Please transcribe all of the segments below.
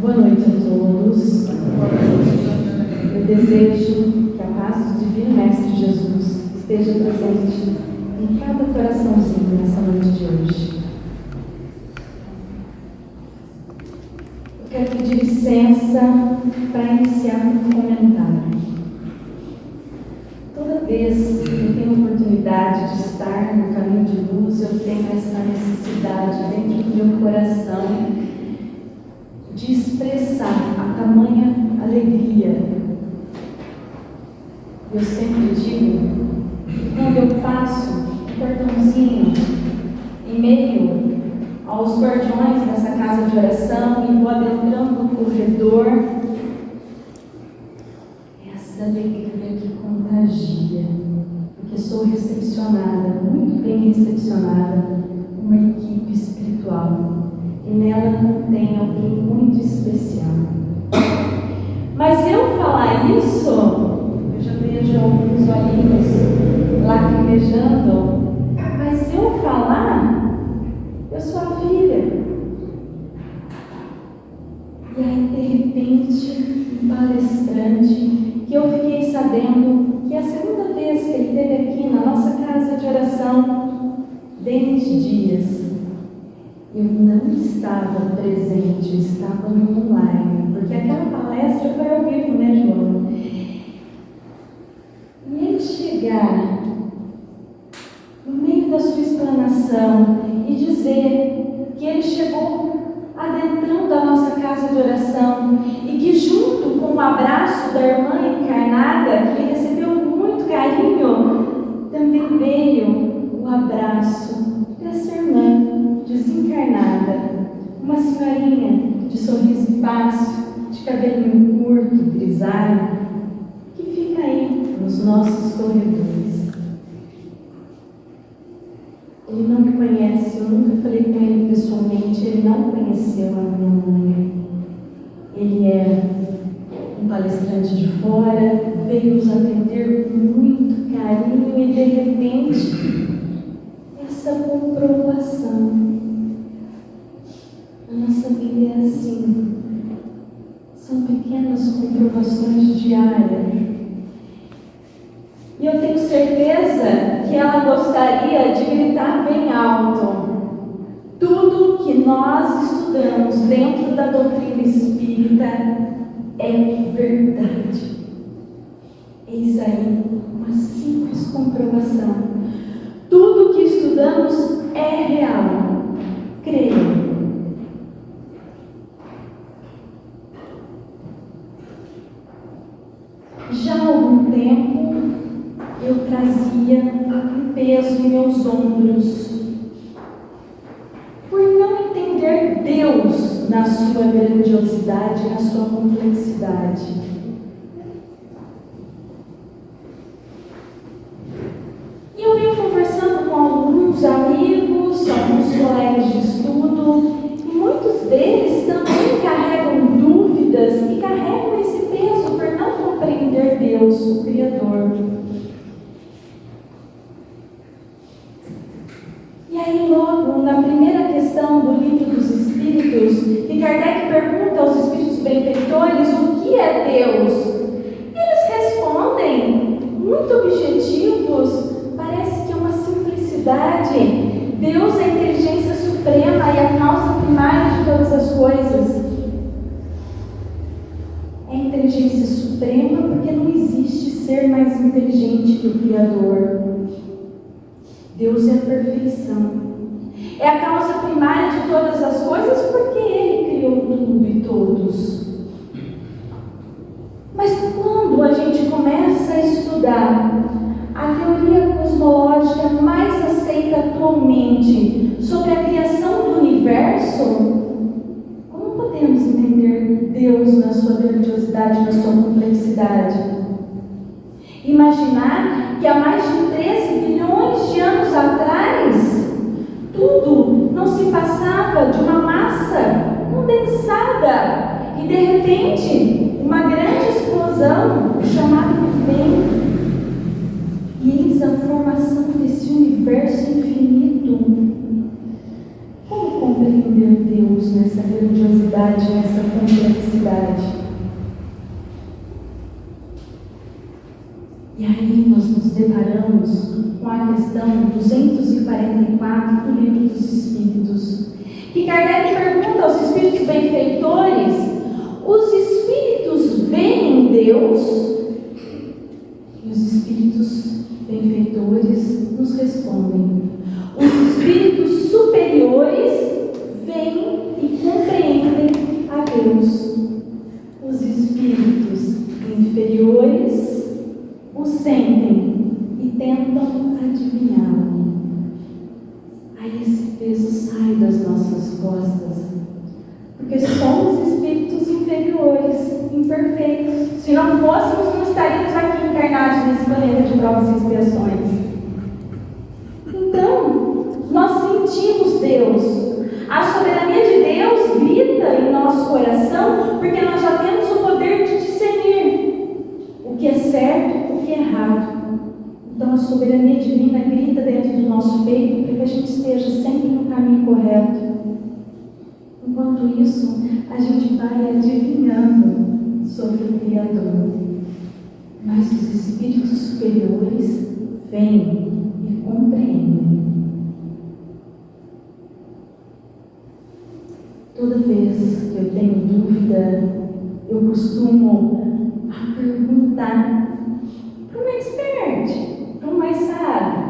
Boa noite a todos. Eu desejo que a paz do Divino Mestre Jesus esteja presente em cada coraçãozinho nessa noite de hoje. Eu quero pedir licença para iniciar um comentário. Toda vez que eu tenho a oportunidade de estar no caminho de luz, eu tenho essa necessidade dentro do meu coração de expressar a tamanha alegria. Eu sempre digo que quando eu passo um portãozinho em meio aos guardiões dessa casa de oração e vou adentrando no corredor, essa alegria que contagia, porque sou recepcionada, muito bem recepcionada, uma equipe espiritual. E nela contém alguém muito especial. Mas eu falar isso, eu já vejo alguns olhinhos lacrimejando, mas eu falar, eu sou a filha. E aí, de repente, um palestrante, que eu fiquei sabendo que é a segunda vez que ele esteve aqui na nossa casa de oração, 20 dias. Eu não estava presente, eu estava no online, porque aquela palestra foi ao vivo, né, João? E ele chegar no meio da sua explanação e dizer que ele chegou adentrando a nossa casa de oração e que junto com o abraço da irmã encarnada, que ele recebeu com muito carinho, também veio o abraço dessa irmã desencarnada, uma senhorinha de sorriso fácil, de cabelinho curto, grisalho, que fica aí nos nossos corredores. Ele não me conhece, eu nunca falei com ele pessoalmente, ele não conheceu a minha mãe. Ele é um palestrante de fora, veio nos atender com muito carinho e de repente essa comprovação. A nossa vida é assim, são pequenas comprovações diárias. E eu tenho certeza que ela gostaria de gritar bem alto. Tudo que nós estudamos dentro da doutrina espírita é verdade. Eis aí uma simples comprovação. Tudo que estudamos é real. Creia. Já há algum tempo eu trazia um peso em meus ombros por não entender Deus na sua grandiosidade, na sua complexidade. E eu venho conversando com alguns amigos, alguns colegas de estudo, e muitos deles também carregam dúvidas e carregam esse peso por não compreender Deus, o Criador. E aí logo, na primeira questão do Livro dos Espíritos, que Kardec pergunta aos Espíritos benfeitores o que é Deus, e eles respondem, muito objetivos, parece que é uma simplicidade. Deus é a inteligência suprema e a causa primária de todas as coisas. É a inteligência suprema porque não existe ser mais inteligente que o Criador. Deus é a perfeição. É a causa primária de todas as coisas porque Ele criou tudo e todos. Mas quando a gente começa a estudar a teoria cosmológica mais aceita atualmente sobre a criação do universo, como podemos entender Deus na sua grandiosidade, na sua complexidade? Imaginar que há mais de 13 bilhões de anos atrás, tudo não se passava de uma massa condensada e de repente uma grande explosão chamada Big Bang. E eis a formação desse universo infinito. Como compreender Deus nessa grandiosidade? profundidade, nessa complexidade. E aí nós nos deparamos com a questão 244 do Livro dos Espíritos, que Kardec pergunta aos espíritos benfeitores: os espíritos veem Deus? E os espíritos benfeitores nos respondem: os espíritos superiores veem e compreendem a Deus. Os espíritos inferiores o sentem e tentam adivinhá-lo. Aí esse peso sai das nossas costas, porque somos espíritos inferiores, imperfeitos. Se não fôssemos, não estaríamos aqui encarnados nesse planeta de provas e expiações. Então, nós sentimos Deus. A soberania de Deus grita em nosso coração, porque nós já temos o poder de discernir o que é certo, o que é errado. Então a soberania divina grita dentro do nosso peito para que a gente esteja sempre no caminho correto. Enquanto isso, a gente vai adivinhando sobre o Criador. Mas os espíritos superiores veem e compreendem. Toda vez que eu tenho dúvida, eu costumo perguntar para um expert, para um mais sábio.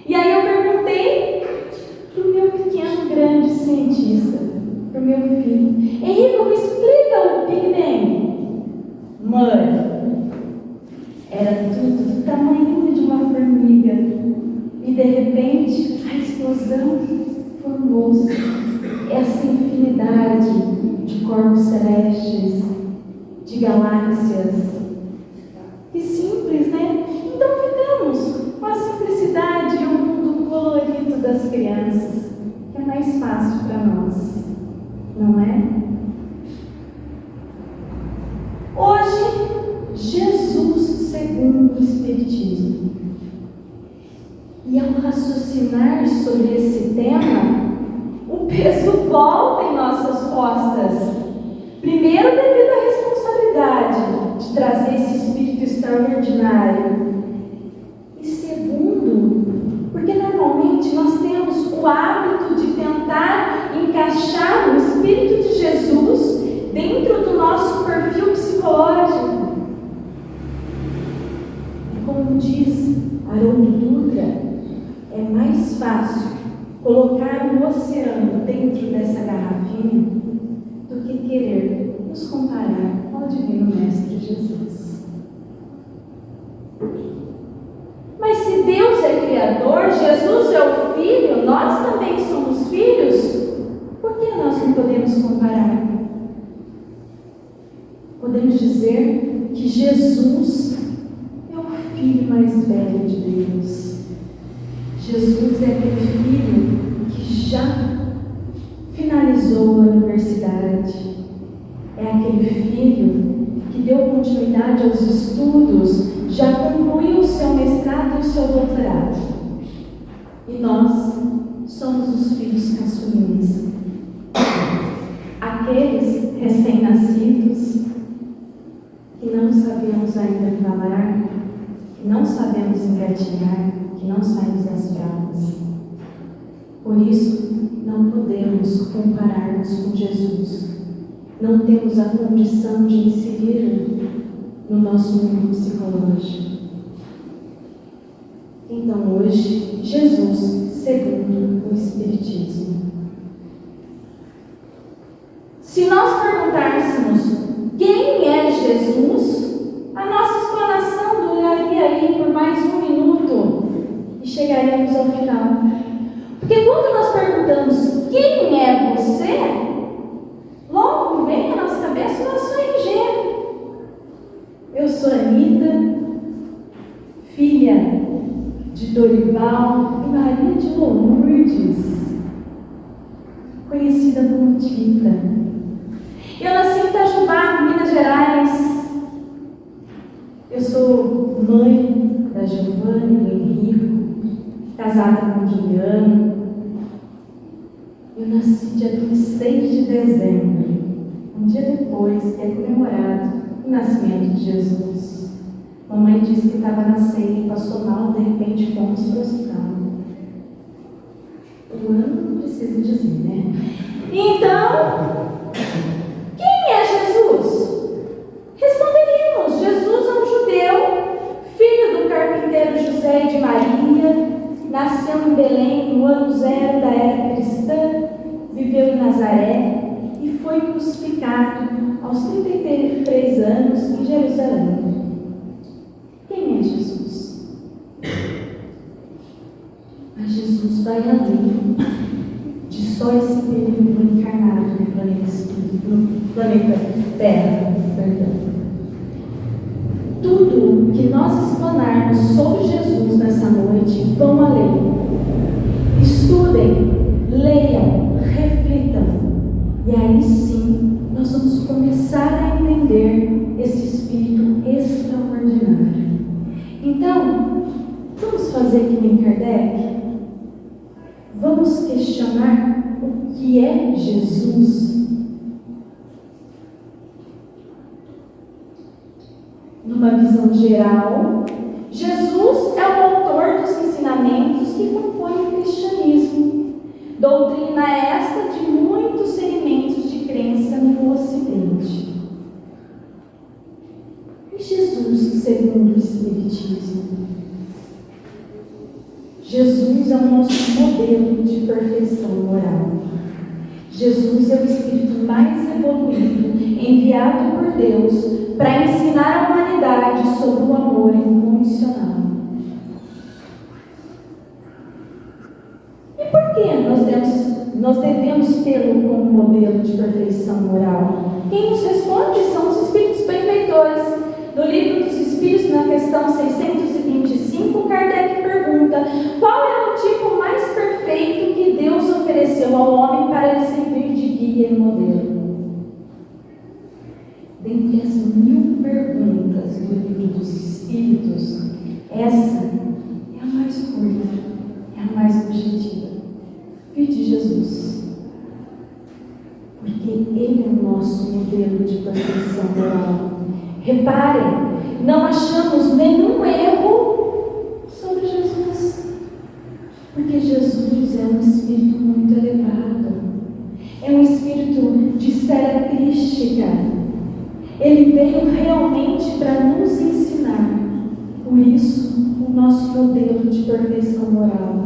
E aí eu perguntei para o meu pequeno grande cientista, para o meu filho: Henrico, me explica o Big Bang. Mãe, era tudo do tamanho de uma formiga. E de repente, a explosão formou-se. Essa infinidade de corpos celestes, de galáxias. Que simples, né? Então ficamos com a simplicidade e o mundo colorido das crianças, que é mais fácil para nós, não é? Hoje, Jesus segundo o Espiritismo. E ao raciocinar sobre esse tema, o peso volta em nossas costas. Primeiro, devido à responsabilidade de trazer esse espírito extraordinário. E segundo, porque normalmente nós temos o hábito de tentar encaixar o Espírito de Jesus dentro do nosso perfil psicológico. E como diz Haroldo Dutra, é mais fácil colocar o oceano dentro dessa garrafinha do que querer nos comparar ao Divino Mestre Jesus. Mas se Deus é Criador, Jesus é o Filho, nós também somos filhos, por que nós não podemos comparar? Podemos dizer que Jesus é o Filho mais velho de Deus. Jesus é aquele filho que já finalizou a universidade. É aquele filho que deu continuidade aos estudos, já concluiu o seu mestrado e o seu doutorado. E nós somos os filhos caçulinhos. Aqueles recém-nascidos que não sabemos ainda falar, que não sabemos engatinhar, que não saímos das fraldas. Por isso, não podemos comparar-nos com Jesus. Não temos a condição de inserir no nosso mundo psicológico. Então, hoje, Jesus, segundo o Espiritismo. Se nós perguntássemos quem é Jesus, a nossa explanação duraria aí por mais um minuto e chegaremos ao final. Porque quando nós perguntamos quem é você, logo vem à nossa cabeça o nosso RG. Eu sou Anita, filha de Dorival e Maria de Lourdes, conhecida como Tita. Eu nasci em Itajubá, Minas Gerais. Eu sou mãe da Giovana e do Henrico, casada com o Juliano. Eu nasci dia 26 de dezembro. um dia depois que é comemorado o nascimento de Jesus. Mamãe disse que estava na ceia e passou mal, de repente fomos para o hospital. O ano não precisa dizer, né? Então, quem é Jesus? Responderíamos: Jesus é um judeu, filho do carpinteiro José e de Maria, nasceu em Belém no ano 0 da era cristã, viveu em Nazaré e foi crucificado aos 33 anos em Jerusalém. Quem é Jesus? Mas Jesus vai além de só esse período encarnado no planeta Terra. Tudo que nós explanarmos sobre Jesus nessa noite vão além. Estudem, leiam, reflitam. E aí sim, nós vamos começar a entender esse Espírito extraordinário. Então, vamos fazer que nem Kardec? Vamos questionar o que é Jesus? Numa visão geral, Jesus é o autor dos ensinamentos que compõem o cristianismo. Doutrina esta de muitos segmentos de crença no Ocidente. E Jesus, segundo o Espiritismo? Jesus é o nosso modelo de perfeição moral. Jesus é o Espírito mais evoluído, enviado por Deus para ensinar a humanidade sobre o amor incondicional. E por que nós devemos tê-lo como modelo de perfeição moral? Quem nos responde são os Espíritos benfeitores. No Livro dos Espíritos, na questão 625, Kardec pergunta: qual é o tipo mais perfeito que Deus ofereceu ao homem para lhe servir de guia e modelo? Dentre as 1000 perguntas do Livro dos Espíritos, essa é a mais curta, é a mais objetiva. Vide Jesus, porque Ele é o nosso modelo de perfeição moral. Reparem, não achamos nenhum erro sobre Jesus, porque Jesus é um Espírito muito elevado, é um Espírito de esfera crística. Ele veio realmente para nos ensinar. Por isso, o nosso modelo de perfeição moral.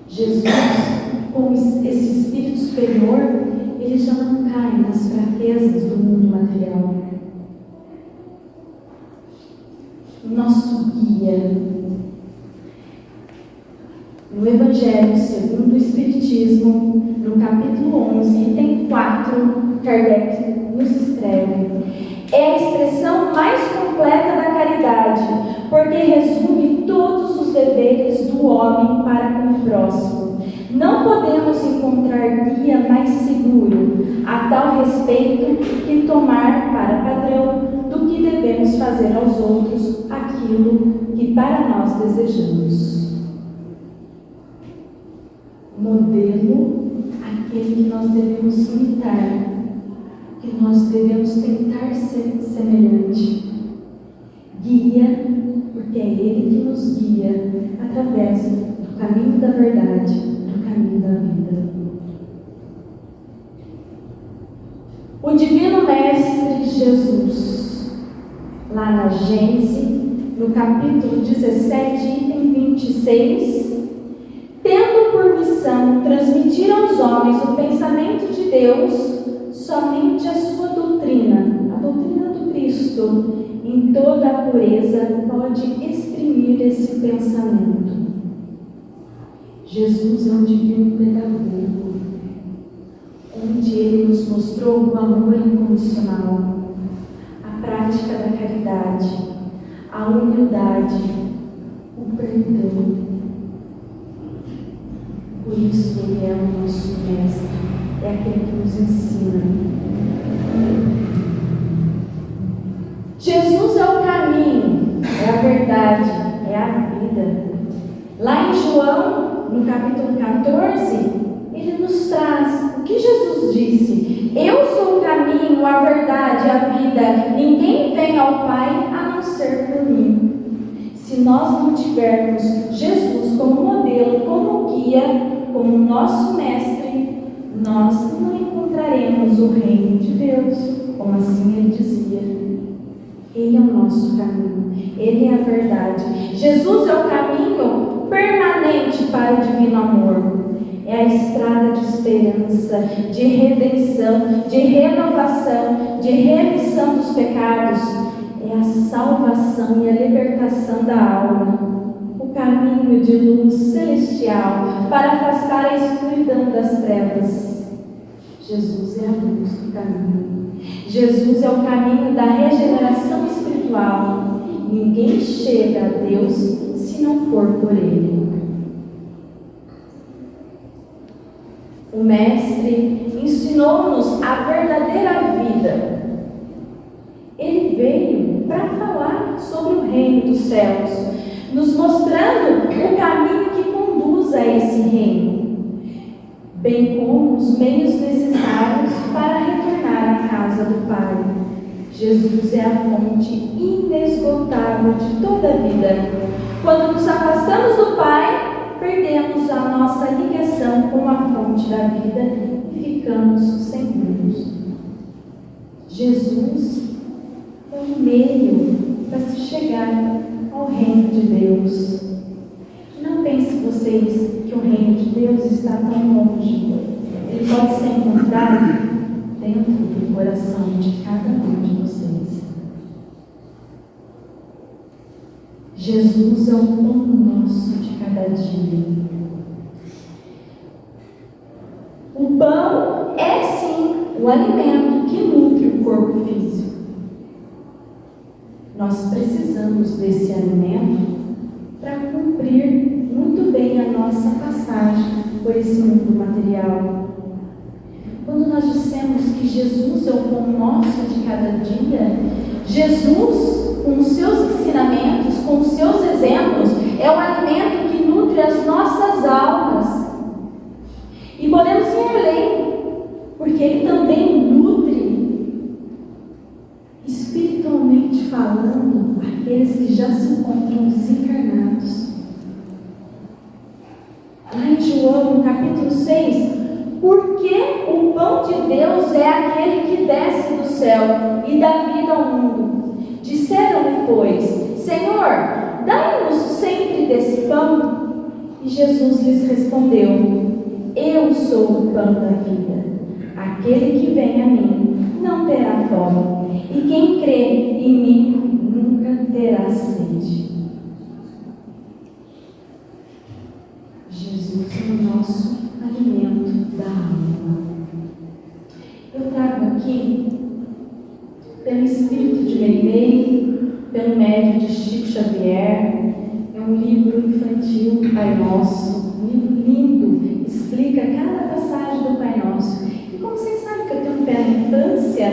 Jesus, como esse Espírito superior, ele já não cai nas fraquezas do mundo material. Nosso guia. No Evangelho segundo o Espiritismo, no capítulo 11, item 4, Kardec nos escreve: é a expressão mais completa da caridade, porque resume todos os deveres do homem para com o próximo. Não podemos encontrar guia mais seguro a tal respeito que tomar para padrão do que devemos fazer aos outros aquilo que para nós desejamos. Modelo, aquele que nós devemos imitar, que nós devemos tentar ser semelhante. Guia, porque é Ele que nos guia através do caminho da verdade, do caminho da vida. O Divino Mestre Jesus, lá na Gênesis, no capítulo 17, item 26, tendo por missão transmitir aos homens o pensamento de Deus, somente a sua doutrina, a doutrina do Cristo, em toda a pureza, pode exprimir esse pensamento. Jesus é um divino pedagogo, onde Ele nos mostrou o amor incondicional, a prática da caridade, a humildade, o perdão. Por isso Ele é o nosso mestre, é aquele que nos ensina. Jesus é o caminho, é a verdade, é a vida. Lá em João, no capítulo 14, ele nos traz o que Jesus disse: Eu sou o caminho, a verdade e a vida. Ninguém vem ao Pai a não ser por mim. Se nós não tivermos Jesus como modelo, como guia, como nosso mestre, nós não encontraremos o reino de Deus, como assim ele dizia. Ele é o nosso caminho, ele é a verdade. Jesus é o caminho permanente para o divino amor. É a estrada de esperança, de redenção, de renovação, de remissão dos pecados. É a salvação e a libertação da alma. O caminho de luz celestial para afastar a escuridão das trevas. Jesus é a luz do caminho. Jesus é o caminho da regeneração espiritual. Ninguém chega a Deus se não for por Ele. O Mestre ensinou-nos a verdadeira vida. Ele veio para falar sobre o reino dos céus, nos mostrando o caminho que conduz a esse reino, bem como os meios necessários para retornar à casa do Pai. Jesus é a fonte inesgotável de toda a vida. Quando nos afastamos do Pai, perdemos a nossa ligação com a fonte da vida e ficamos sem luz. Jesus é um meio para se chegar ao reino de Deus. Não pense vocês que o reino de Deus está tão longe. Ele pode ser encontrado dentro do coração de cada um de vocês. Jesus é o pão nosso de cada dia. O pão é sim o alimento que nutre o corpo físico. Nós precisamos desse alimento para cumprir muito bem a nossa passagem por esse mundo material. Quando nós dissemos que Jesus é o pão nosso de cada dia, Jesus, com os seus ensinamentos, com os seus exemplos, é o alimento que nutre as nossas almas. E podemos ir além, porque Ele também nutre, espiritualmente falando, aqueles que já se encontram desencarnados. Lá em João, capítulo 6, porque o pão de Deus é aquele que desce do céu e dá vida ao mundo. Disseram-lhe, pois, Senhor, dai-nos sempre desse pão. E Jesus lhes respondeu, eu sou o pão da vida. Aquele que vem a mim não terá fome, e quem crê em mim nunca terá sede. Jesus é o nosso alimento da alma. Eu trago aqui, pelo espírito de Meimei, pelo médium de Chico Xavier, é um livro infantil, Pai Nosso, um livro lindo, explica cada passagem do Pai Nosso. E como vocês sabem que eu tenho um pé na infância,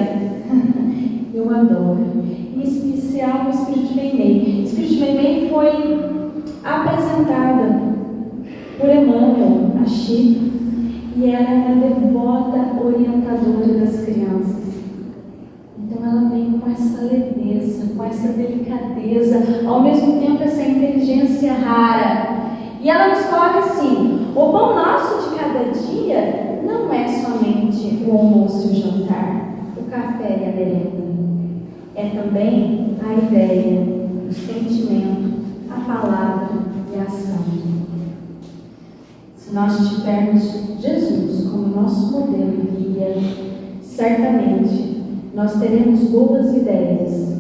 eu adoro. Em especial o espírito de Meimei. O espírito de Meimei foi apresentada por Emmanuel, a Chico, e ela é uma devota orientadora das crianças. Então ela vem com essa leveza, com essa delicadeza, ao mesmo tempo essa inteligência rara. E ela nos coloca assim, o pão nosso de cada dia não é somente o almoço e o jantar, o café e a merenda. É também a ideia, o sentimento, a palavra e a ação. Se nós tivermos Jesus como nosso modelo e guia, certamente nós teremos boas ideias.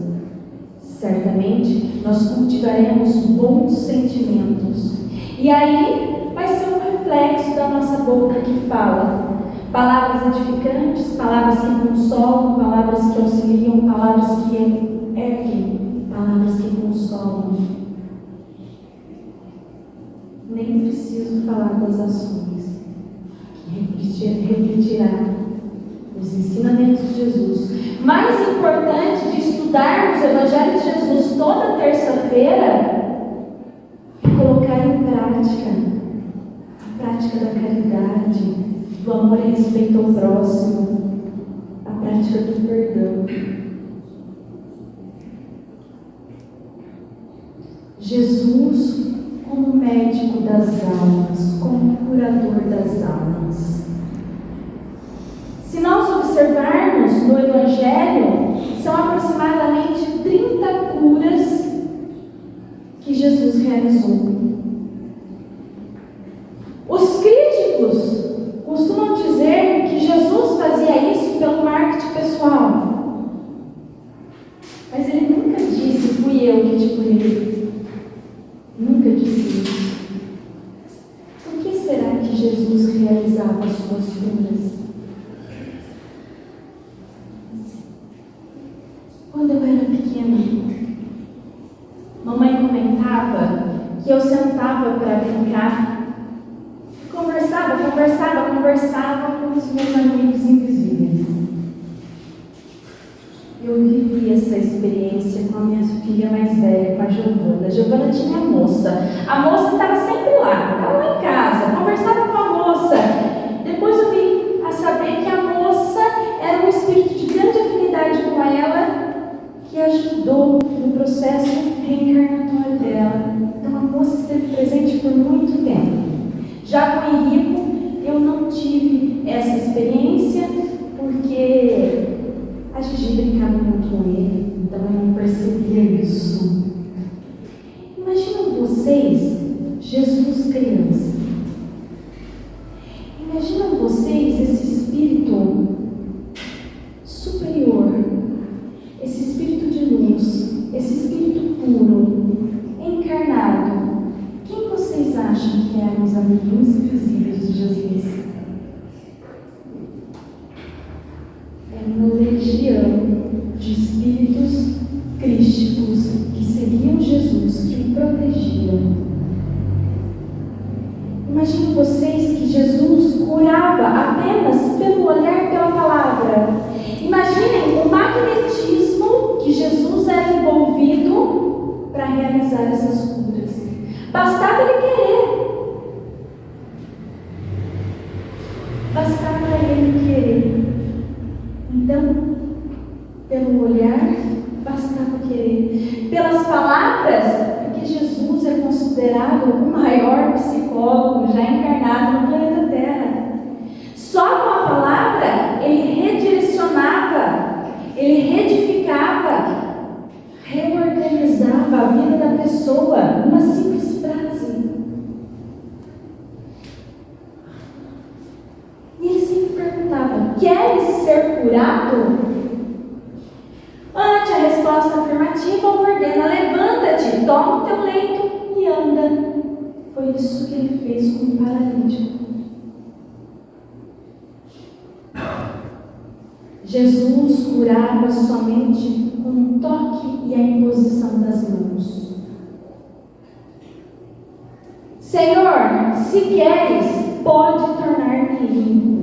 Certamente nós cultivaremos bons sentimentos. E aí vai ser um reflexo da nossa boca que fala. Palavras edificantes, palavras que consolam, palavras que auxiliam, palavras que erguem, palavras que consolam. Nem preciso falar das ações, que refletirá os ensinamentos de Jesus. Mais importante de estudarmos o Evangelho de Jesus toda terça-feira é colocar em prática a prática da caridade, do amor e respeito ao próximo, prática do perdão. Jesus como médico das almas, como curador das almas. Se nós observarmos no Evangelho, são aproximadamente 30 curas que Jesus realizou. Os críticos costumam dizer que Jesus fazia isso pelo marketing pessoal. Mas ele nunca disse, fui eu que te curei. Nunca disse isso. Por que será que Jesus realizava as suas curas? Quando eu era pequena, mamãe comentava que eu sentava para brincar. Conversava com os meus amigos invisíveis. Eu vivi essa experiência com a minha filha mais velha, com a Giovana. A Giovana tinha moça. A moça estava sempre lá, estava lá em casa, conversava com a moça. Depois eu vim a saber que a moça era um espírito de grande afinidade com ela, que ajudou no processo reencarnatório dela. Então a moça esteve presente por muito tempo. Já com o Henrico, eu não tive essa experiência, porque a Gigi brincava muito com ele, então eu não percebia isso. Imaginam vocês, Jesus criança. Imaginam vocês esse espírito superior, esse espírito de luz, esse espírito puro, encarnado. Quem vocês acham que eram os amiguinhos invisíveis de Jesus? Era uma legião de espíritos crísticos que seguiam Jesus, que o protegiam. Imaginem vocês que Jesus curava apenas pelo olhar, pela palavra. Imaginem o magnetismo que Jesus era envolvido para realizar essas curas. Bastava ele querer. Bastava ele querer. Então, pelo olhar, bastava querer. Pelas palavras, porque Jesus é considerado o maior psicólogo já encarnado no planeta Terra. Só com a palavra, ele redirecionava, ele reedificava, reorganizava a vida da pessoa, uma simples frase. E ele sempre perguntava: queres ser curado? Ante a resposta afirmativa, ordena: levanta-te, toma o teu leito e anda. Foi isso que ele fez com o paralítico. Jesus curava somente com um toque e a imposição das mãos. Senhor, se queres, pode tornar-me limpo.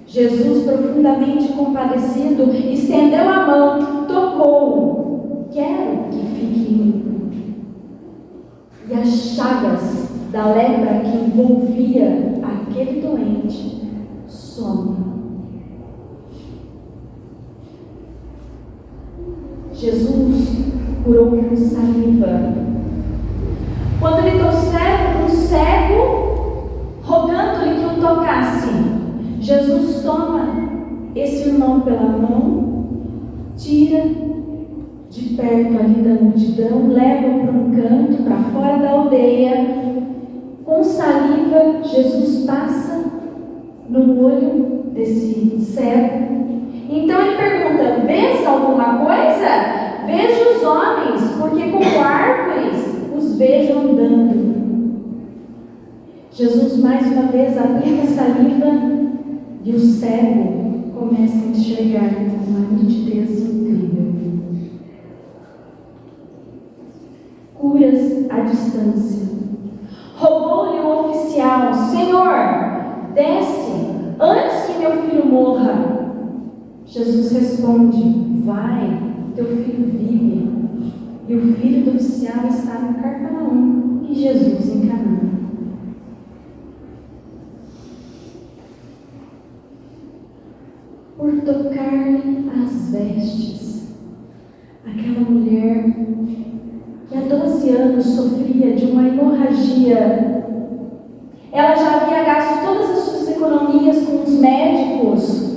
Jesus, profundamente compadecido, estendeu a mão, tocou-o. Quero que fique limpo. E as chagas da lepra que envolvia aquele doente somem. Jesus curou com saliva. Quando lhe trouxeram um cego, rogando-lhe que o tocasse, Jesus toma esse irmão pela mão, tira de perto ali da multidão, leva para um canto, para fora da aldeia. Com saliva, Jesus passa no olho desse cego. Então ele pergunta: vês alguma coisa? Vejo os homens, porque como árvores os vejo andando. Jesus mais uma vez aplica saliva e o cego começa a enxergar com uma nitidez incrível. Curas à distância. Rogou-lhe o oficial: Senhor, desce antes que meu filho morra. Jesus responde: vai, teu filho vive. E o filho do oficial está no Cafarnaum e Jesus em Canaã. Por tocar-lhe vestes. Aquela mulher que há 12 anos sofria de uma hemorragia. Ela já havia gasto todas as suas economias com os médicos.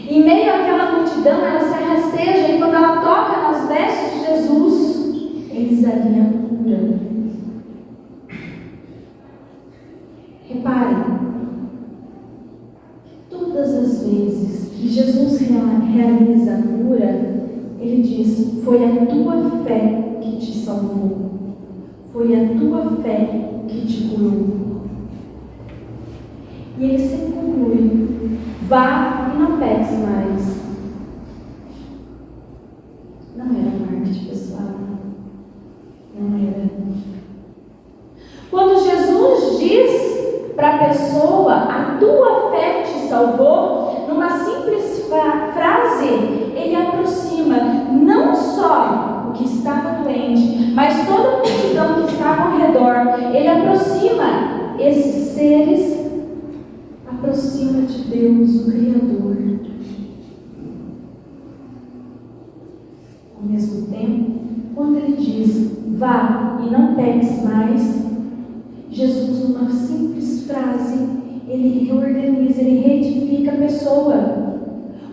Em meio àquela multidão, ela se rasteja e quando ela toca nas vestes de Jesus, eis ali a cura. Reparem, todas as vezes que Jesus realiza a cura, ele diz: foi a tua fé que te salvou, foi a tua fé que te curou. E ele sempre conclui: vá e não peques mais. Não era marketing pessoal, não era. Quando Jesus diz para a pessoa: a tua fé te salvou, numa simples frase, ele aproxima não só o que estava doente, mas toda a multidão que estava ao redor. Ele aproxima esses seres, aproxima de Deus, o Criador. Ao mesmo tempo, quando ele diz: vá e não peques mais, Jesus, numa simples frase, ele reorganiza, ele retifica a pessoa.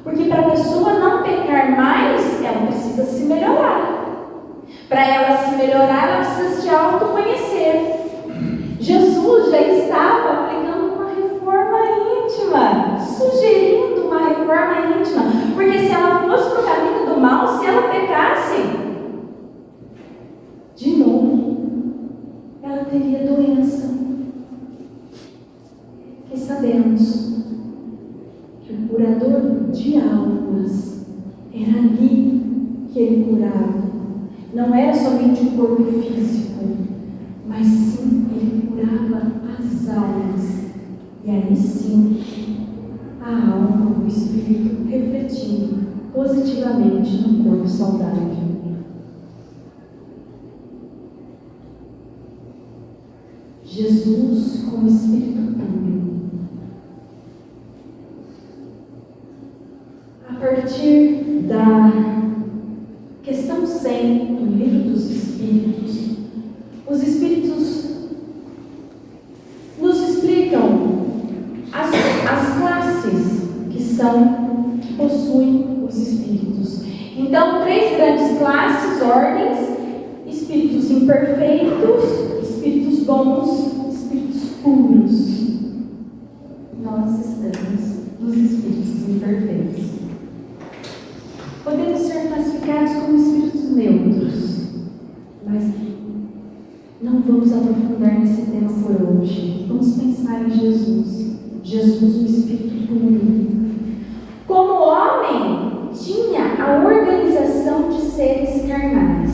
Porque para a pessoa não pecar mais, ela precisa se melhorar. Para ela se melhorar, ela precisa se autoconhecer. Jesus já estava aplicando uma reforma íntima, sugerindo uma reforma íntima. Porque se ela fosse para o caminho do mal, se ela pecasse, de novo, ela teria doença. Que sabemos que o curador de almas era ali que ele curava. Não era somente o corpo físico, mas sim ele curava as almas. E aí sim, a alma, o espírito refletindo positivamente no corpo saudável. Jesus como Espírito puro. A partir da questão 100 do Livro dos Espíritos, os Espíritos nos explicam as classes que possuem os Espíritos. Então, 3 grandes classes, ordens: Espíritos imperfeitos, Espíritos bons, Espíritos puros. Nós estamos nos Espíritos imperfeitos. Podemos ser classificados como Espíritos neutros, mas não vamos aprofundar nesse tema por hoje. Vamos pensar em Jesus. Jesus, o Espírito puro. Como homem, tinha a organização de seres carnais.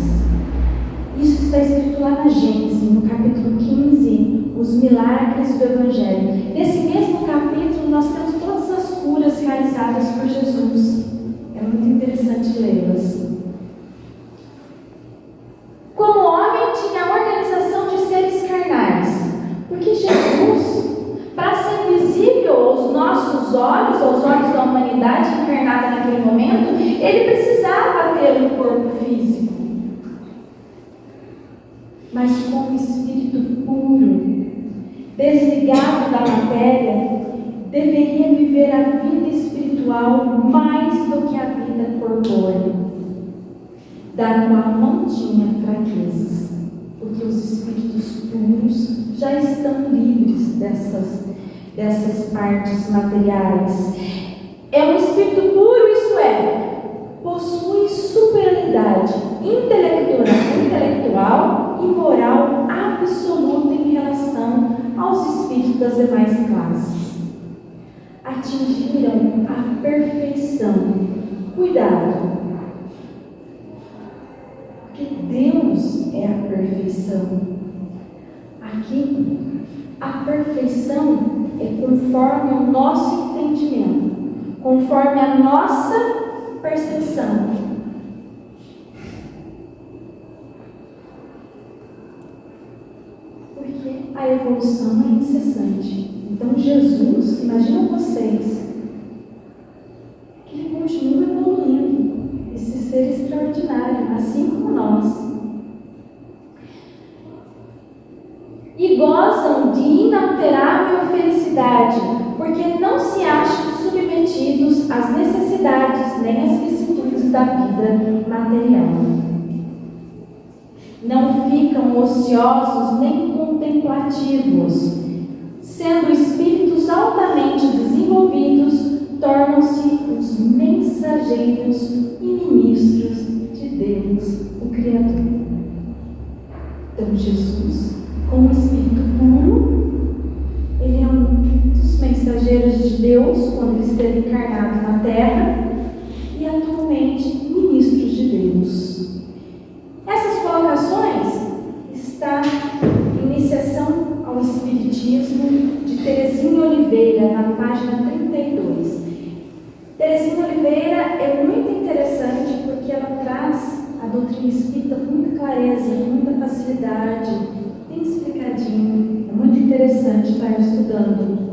Isso está escrito lá na Gênesis, no capítulo 15, os milagres do Evangelho. Nesse mesmo capítulo, nós temos todas as curas realizadas por Jesus. É muito interessante lê-las. Como homem, tinha a organização de seres carnais. Porque Jesus, para ser visível aos nossos olhos, aos olhos da humanidade encarnada naquele momento, ele precisava ter um corpo físico. Mas como espírito puro, desligado da matéria, deveria viver a vida espiritual mais do que a vida corpórea, da qual não tinha fraquezas, porque os espíritos puros já estão livres dessas partes materiais. É um espírito puro, isso é, possui superioridade intelectual e moral absoluta em relação aos espíritos das demais classes. Atingiram a perfeição. Cuidado, porque Deus é a perfeição. Aqui, a perfeição é conforme o nosso entendimento, conforme a nossa percepção. Porque a evolução é incessante. Então Jesus, imaginam vocês, que ele continua evoluindo. as necessidades nem as vicissitudes da vida material. Não ficam ociosos nem contemplativos, sendo espíritos altamente desenvolvidos, tornam-se os mensageiros e ministros de Deus, o Criador. Então, Jesus, como Espírito puro, ele é um dos mensageiros de Deus quando ele esteve encarnado na Terra e atualmente ministros de Deus. Essas colocações estão em iniciação ao Espiritismo de Teresinha Oliveira, na página 32. Teresinha Oliveira é muito interessante porque ela traz a doutrina espírita com muita clareza, com muita facilidade, bem explicadinho. É muito interessante estar estudando.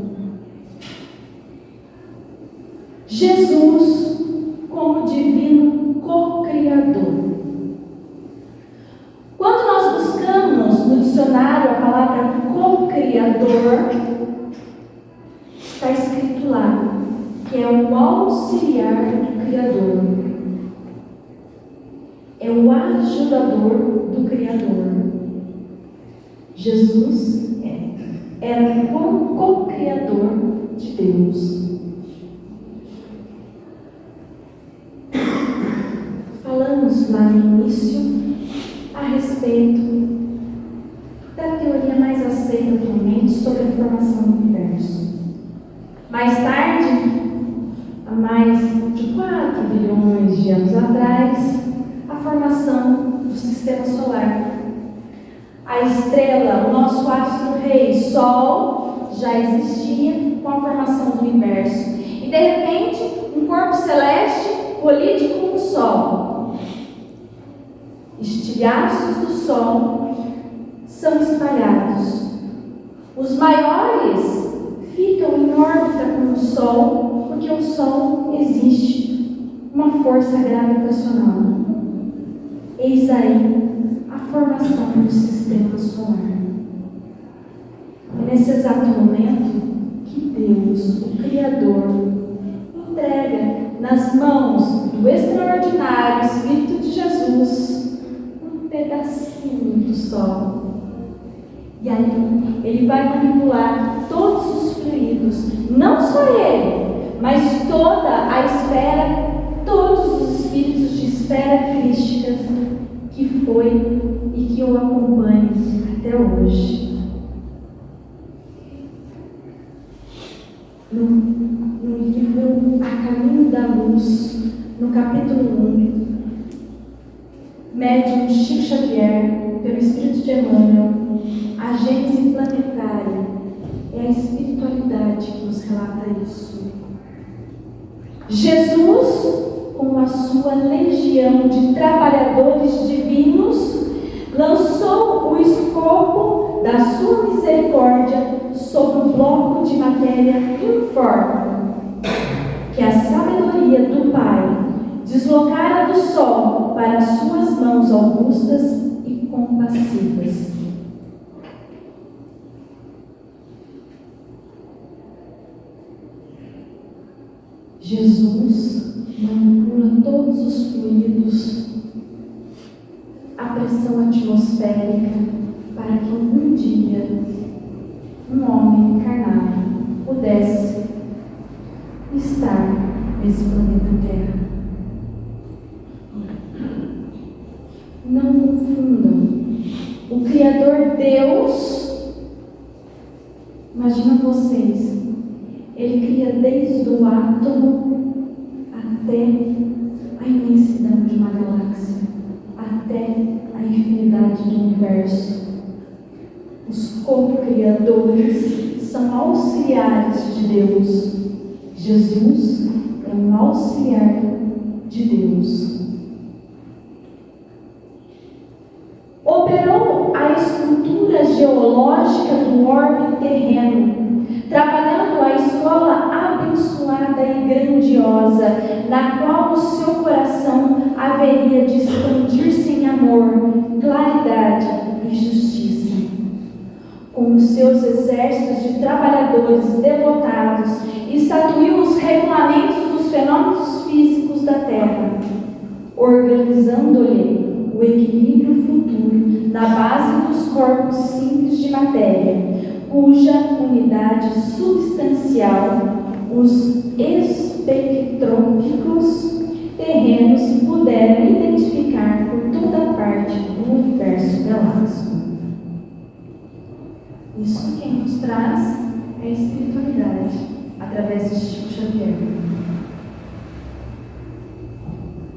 Jesus como divino co-criador. Quando nós buscamos no dicionário a palavra co-criador, está escrito lá que é o auxiliar do Criador, é o ajudador do Criador. Jesus era o co-criador de Deus. Falamos lá no início a respeito da teoria mais aceita atualmente sobre a formação do universo. Mais tarde, há mais de 4 bilhões de anos atrás, a formação do sistema solar. A estrela, o nosso astro-rei, Sol, já existia com a formação do universo. E de repente, um corpo celeste colide com o Sol. Estilhaços do Sol são espalhados. Os maiores ficam em órbita com o Sol, porque o Sol existe uma força gravitacional. Eis aí a formação do sistema solar. É nesse exato momento que Deus, o Criador, entrega nas mãos do extraordinário Espírito de Jesus um pedacinho do Sol. E aí ele vai manipular todos os fluidos, não só ele, mas toda a esfera, todos os espíritos de esfera crística que foi e que o acompanha até hoje. No livro A Caminho da Luz, no capítulo 1, médium Chico Xavier, pelo Espírito de Emmanuel, a gênese planetária é a espiritualidade que nos relata isso. Jesus, com a sua legião de trabalhadores divinos, lançou o escopo da sua misericórdia sobre o bloco de matéria informe, que a sabedoria do Pai deslocara do Sol para suas mãos augustas e compassivas. Jesus manipula todos os fluidos, a pressão atmosférica, para que algum dia um homem encarnado pudesse estar nesse planeta Terra. Não confundam. O Criador Deus, imagina vocês, Ele cria desde o átomo até a imensidão de uma galáxia, até a infinidade do universo. Os co-criadores são auxiliares de Deus. Jesus é um auxiliar de Deus. Operou a estrutura geológica do orbe terreno, trabalhando a escola abençoada e grandiosa, na qual o seu coração haveria de expandir-se em amor, claridade e justiça. Com os seus exércitos de trabalhadores devotados, estatuiu os regulamentos do os fenômenos físicos da Terra, organizando-lhe o equilíbrio futuro na base dos corpos simples de matéria, cuja unidade substancial os espectroscópicos terrenos puderam identificar por toda parte do universo galáctico. Isso quem nos traz é a espiritualidade, através de Chico Xavier.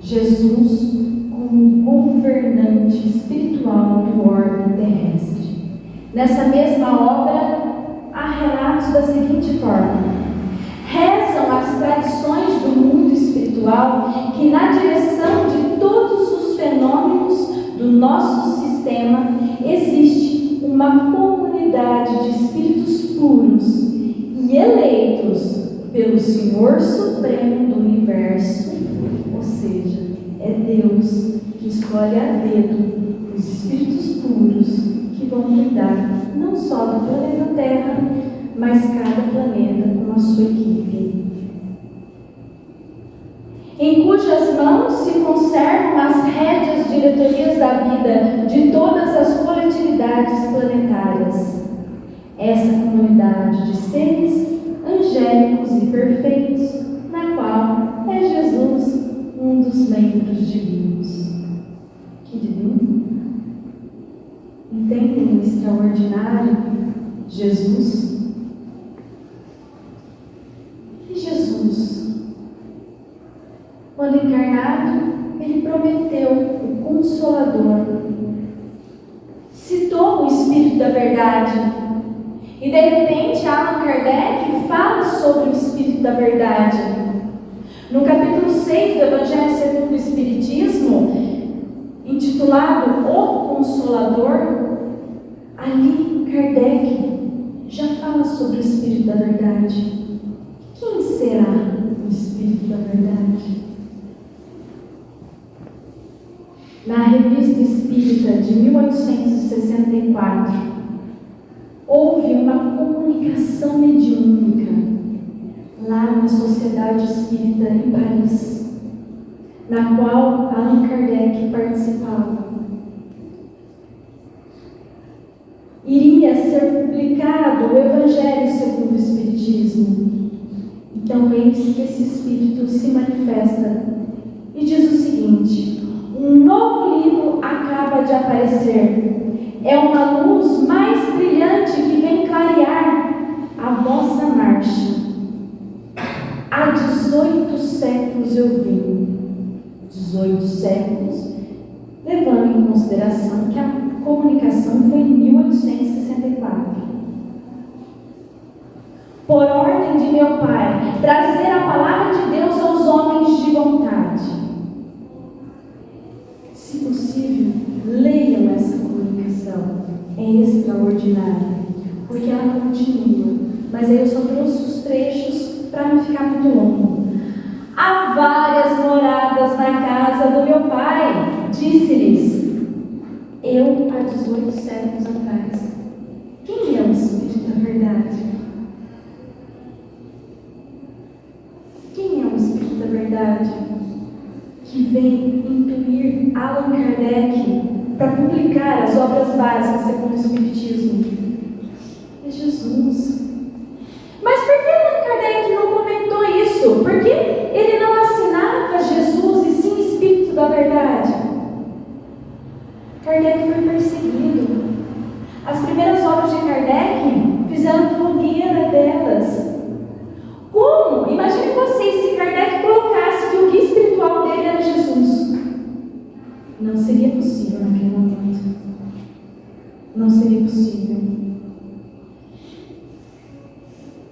Jesus como governante espiritual do orbe terrestre. Nessa mesma obra, há relatos da seguinte forma: rezam as tradições do mundo espiritual que, na direção de todos os fenômenos do nosso sistema, existe uma comunidade de espíritos puros e eleitos pelo Senhor Supremo do Universo, ou seja, é Deus que escolhe a dedo os espíritos puros que vão cuidar não só do planeta Terra, mas cada planeta com a sua equipe, em cujas mãos se conservam as rédeas diretorias da vida de todas as coletividades planetárias. Essa comunidade de seres angélicos e perfeitos, na qual é Jesus um dos membros divinos. Que divino! Entendem o extraordinário Jesus? E Jesus, quando encarnado, ele prometeu o Consolador, citou o Espírito da Verdade, e de repente Allan Kardec fala sobre o Espírito da Verdade. No capítulo 6 do Evangelho segundo o Espiritismo, intitulado O Consolador, ali Kardec já fala sobre o Espírito da Verdade. Quem será o Espírito da Verdade? Na Revista Espírita de 1864, houve uma comunicação mediúnica lá na Sociedade Espírita em Paris, na qual Allan Kardec participava. Iria ser publicado o Evangelho segundo o Espiritismo. Então, eis que esse Espírito se manifesta e diz o seguinte: um novo livro acaba de aparecer. É uma luz mais brilhante que vem clarear a vossa marcha. Há 18 séculos eu vim. 18 séculos, levando em consideração que a comunicação foi em 1864. Por ordem de meu Pai, trazer a palavra de Deus aos homens de vontade. Se possível, leiam essa comunicação. É extraordinária, porque ela continua. Mas aí eu só trouxe os trechos para não ficar muito longo. Há várias moradas na casa do meu Pai, disse-lhes eu há 18 séculos atrás. Quem é o Espírito da Verdade? Quem é o Espírito da Verdade que vem intuir Allan Kardec para publicar as obras básicas segundo o Espiritismo? É Jesus. Mas por que Allan Kardec não comentou isso? Por que ele não assinava Jesus e sim Espírito da Verdade? Kardec foi perseguido. As primeiras obras de Kardec fizeram fogueira delas. Como? Imagine vocês se Kardec colocasse que o guia espiritual dele era Jesus. Não seria possível naquele momento. Não seria possível.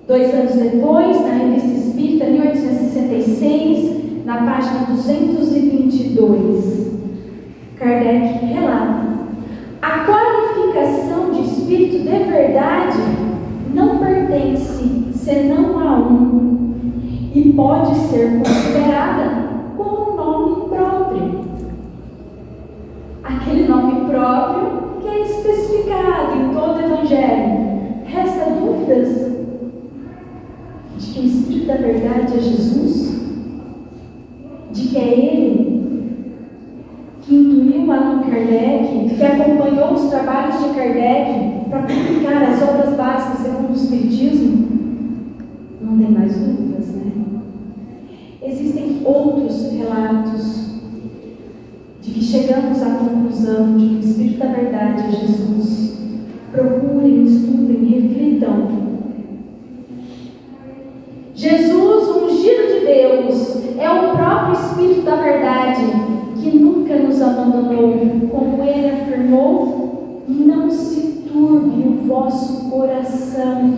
2 anos depois, na Revista Espírita, 1866, na página 222, Kardec relata: a qualificação de Espírito de Verdade não pertence senão a um, e pode ser considerada como um nome próprio. Aquele nome próprio que é especificado em todo o Evangelho. Resta dúvidas de que o Espírito da Verdade é Jesus? Kardec, que acompanhou os trabalhos de Kardec para publicar as obras básicas segundo o Espiritismo, não tem mais dúvidas, né? Existem outros relatos de que chegamos à conclusão de que o Espírito da Verdade é Jesus. Procurem, estudem, reflitam. Jesus, o ungido de Deus, é o próprio Espírito da Verdade, que nunca nos abandonou, como ele afirmou: não se turbe o vosso coração,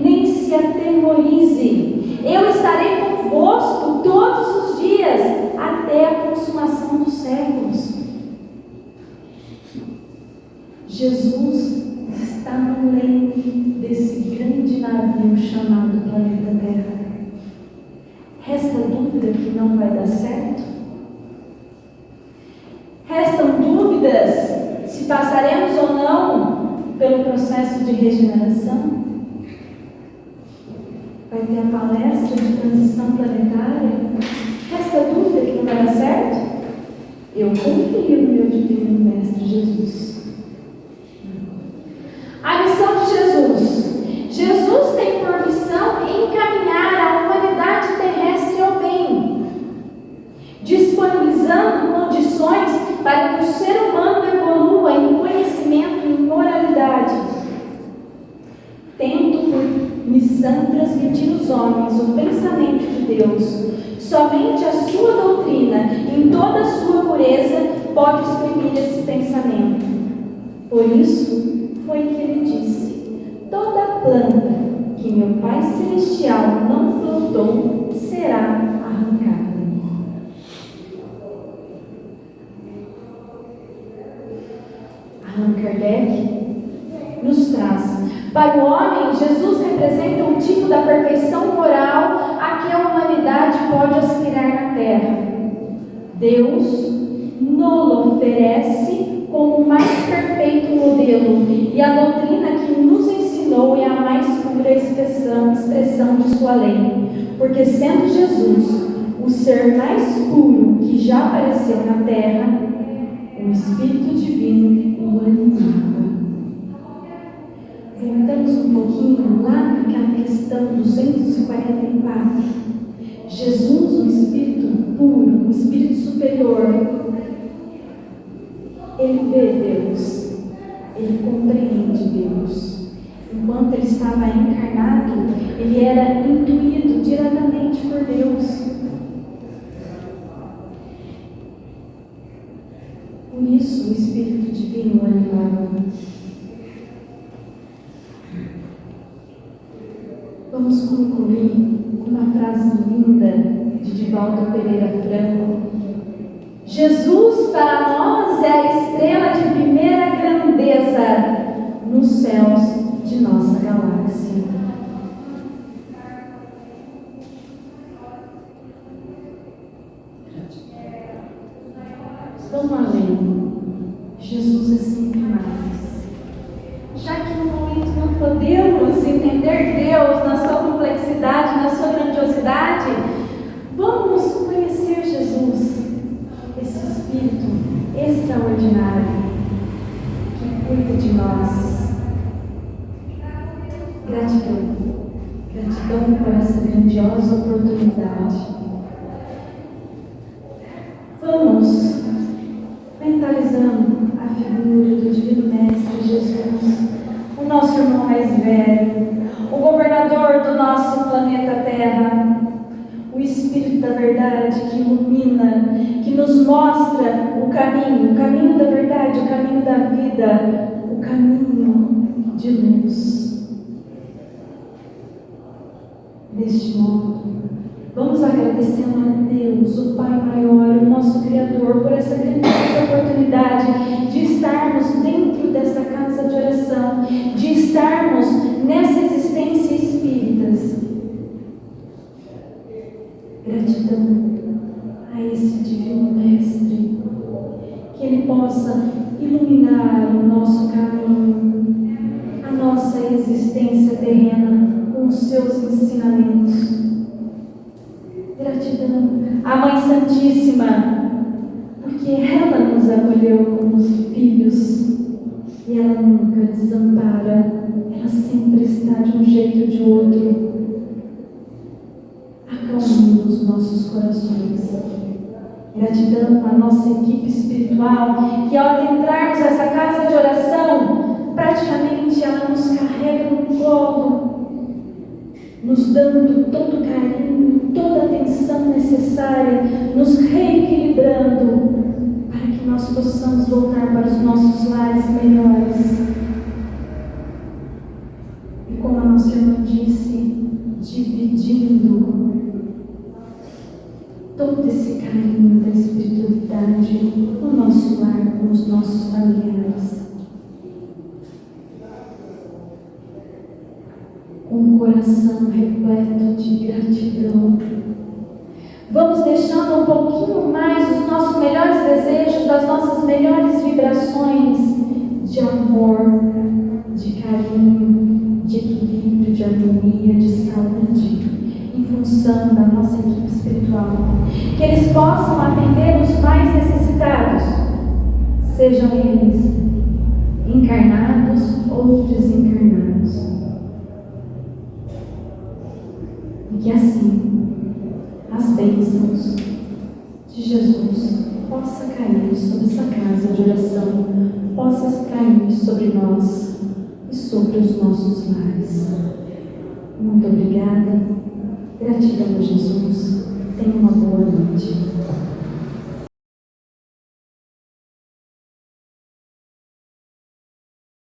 nem se atemorize. Eu estarei convosco todos os dias, até a consumação dos séculos. Jesus está no leme desse grande navio chamado planeta Terra. Resta dúvida que não vai dar certo? Restam dúvidas se passaremos ou não pelo processo de regeneração? Vai ter a palestra de transição planetária? Resta dúvida que não vai dar certo? Eu confio no meu divino Mestre Jesus. A missão de Jesus. Jesus tem por missão encaminhar a humanidade terrestre ao bem, disponibilizando condições para que o ser humano evolua em conhecimento e moralidade, tendo por missão transmitir aos homens o pensamento de Deus. Somente a sua doutrina, em toda a sua pureza, pode exprimir esse pensamento. Por isso, foi que ele disse: toda planta que meu Pai Celestial não plantou será arrancada. Allan Kardec nos traz: para o homem, Jesus representa um tipo da perfeição moral a que a humanidade pode aspirar na Terra. Deus nos oferece como o mais perfeito modelo, e a doutrina que nos ensinou é a mais pura expressão de sua lei, porque sendo Jesus o ser mais puro que já apareceu na Terra, o Espírito Divino o animava. Voltamos um pouquinho lá naquela questão 244. Jesus, o Espírito puro, o Espírito superior, ele vê Deus, ele compreende Deus. Enquanto ele estava encarnado, ele era intuído diretamente por Deus. Por isso o Espírito Divino o animava. Vamos concluir com uma frase linda de Divaldo Pereira Franco. Jesus para nós é a estrela de primeira grandeza nos céus de nossa galáxia. Vamos além. Jesus é sempre mais. Já que no momento não podemos entender Deus na sua complexidade, na sua grandiosidade, vamos conhecer Jesus, esse Espírito extraordinário que cuida de nós. Gratidão, gratidão por essa grandiosa oportunidade. Vamos mentalizando a figura do Divino Mestre Jesus, o nosso irmão mais velho, o governador do nosso planeta Terra, o Espírito da Verdade que ilumina, que nos mostra o caminho da verdade, o caminho da vida, o caminho de luz. Deste modo, vamos agradecendo a Deus, o Pai maior, o nosso Criador, por essa grande oportunidade de estarmos dentro desta casa de oração, de estarmos nessa existência espíritas. Gratidão a esse Divino Mestre, que Ele possa iluminar o nosso caminho, a nossa existência terrena com os seus ensinamentos. Gratidão à Mãe Santíssima porque ela nos acolheu como filhos e ela nunca desampara, ela sempre está de um jeito ou de outro, acalmando os nossos corações. Gratidão à nossa equipe espiritual, que ao adentrarmos essa casa de oração, praticamente ela nos carrega no colo, nos dando todo o carinho, toda a atenção necessária, nos reequilibrando, para que nós possamos voltar para os nossos lares melhores. E como a nossa irmã disse, dividindo todo esse carinho da espiritualidade no nosso lar, com os nossos familiares. Com um coração repleto de gratidão. Vamos deixando um pouquinho mais os nossos melhores desejos, das nossas melhores vibrações de amor, de carinho, de equilíbrio, de harmonia, de saúde, em função da nossa equipe espiritual. Que eles possam atender os mais necessitados, sejam eles encarnados ou desencarnados. E que assim as bênçãos de Jesus possam cair sobre essa casa de oração, possam cair sobre nós e sobre os nossos lares. Muito obrigada. Gratidão a Jesus.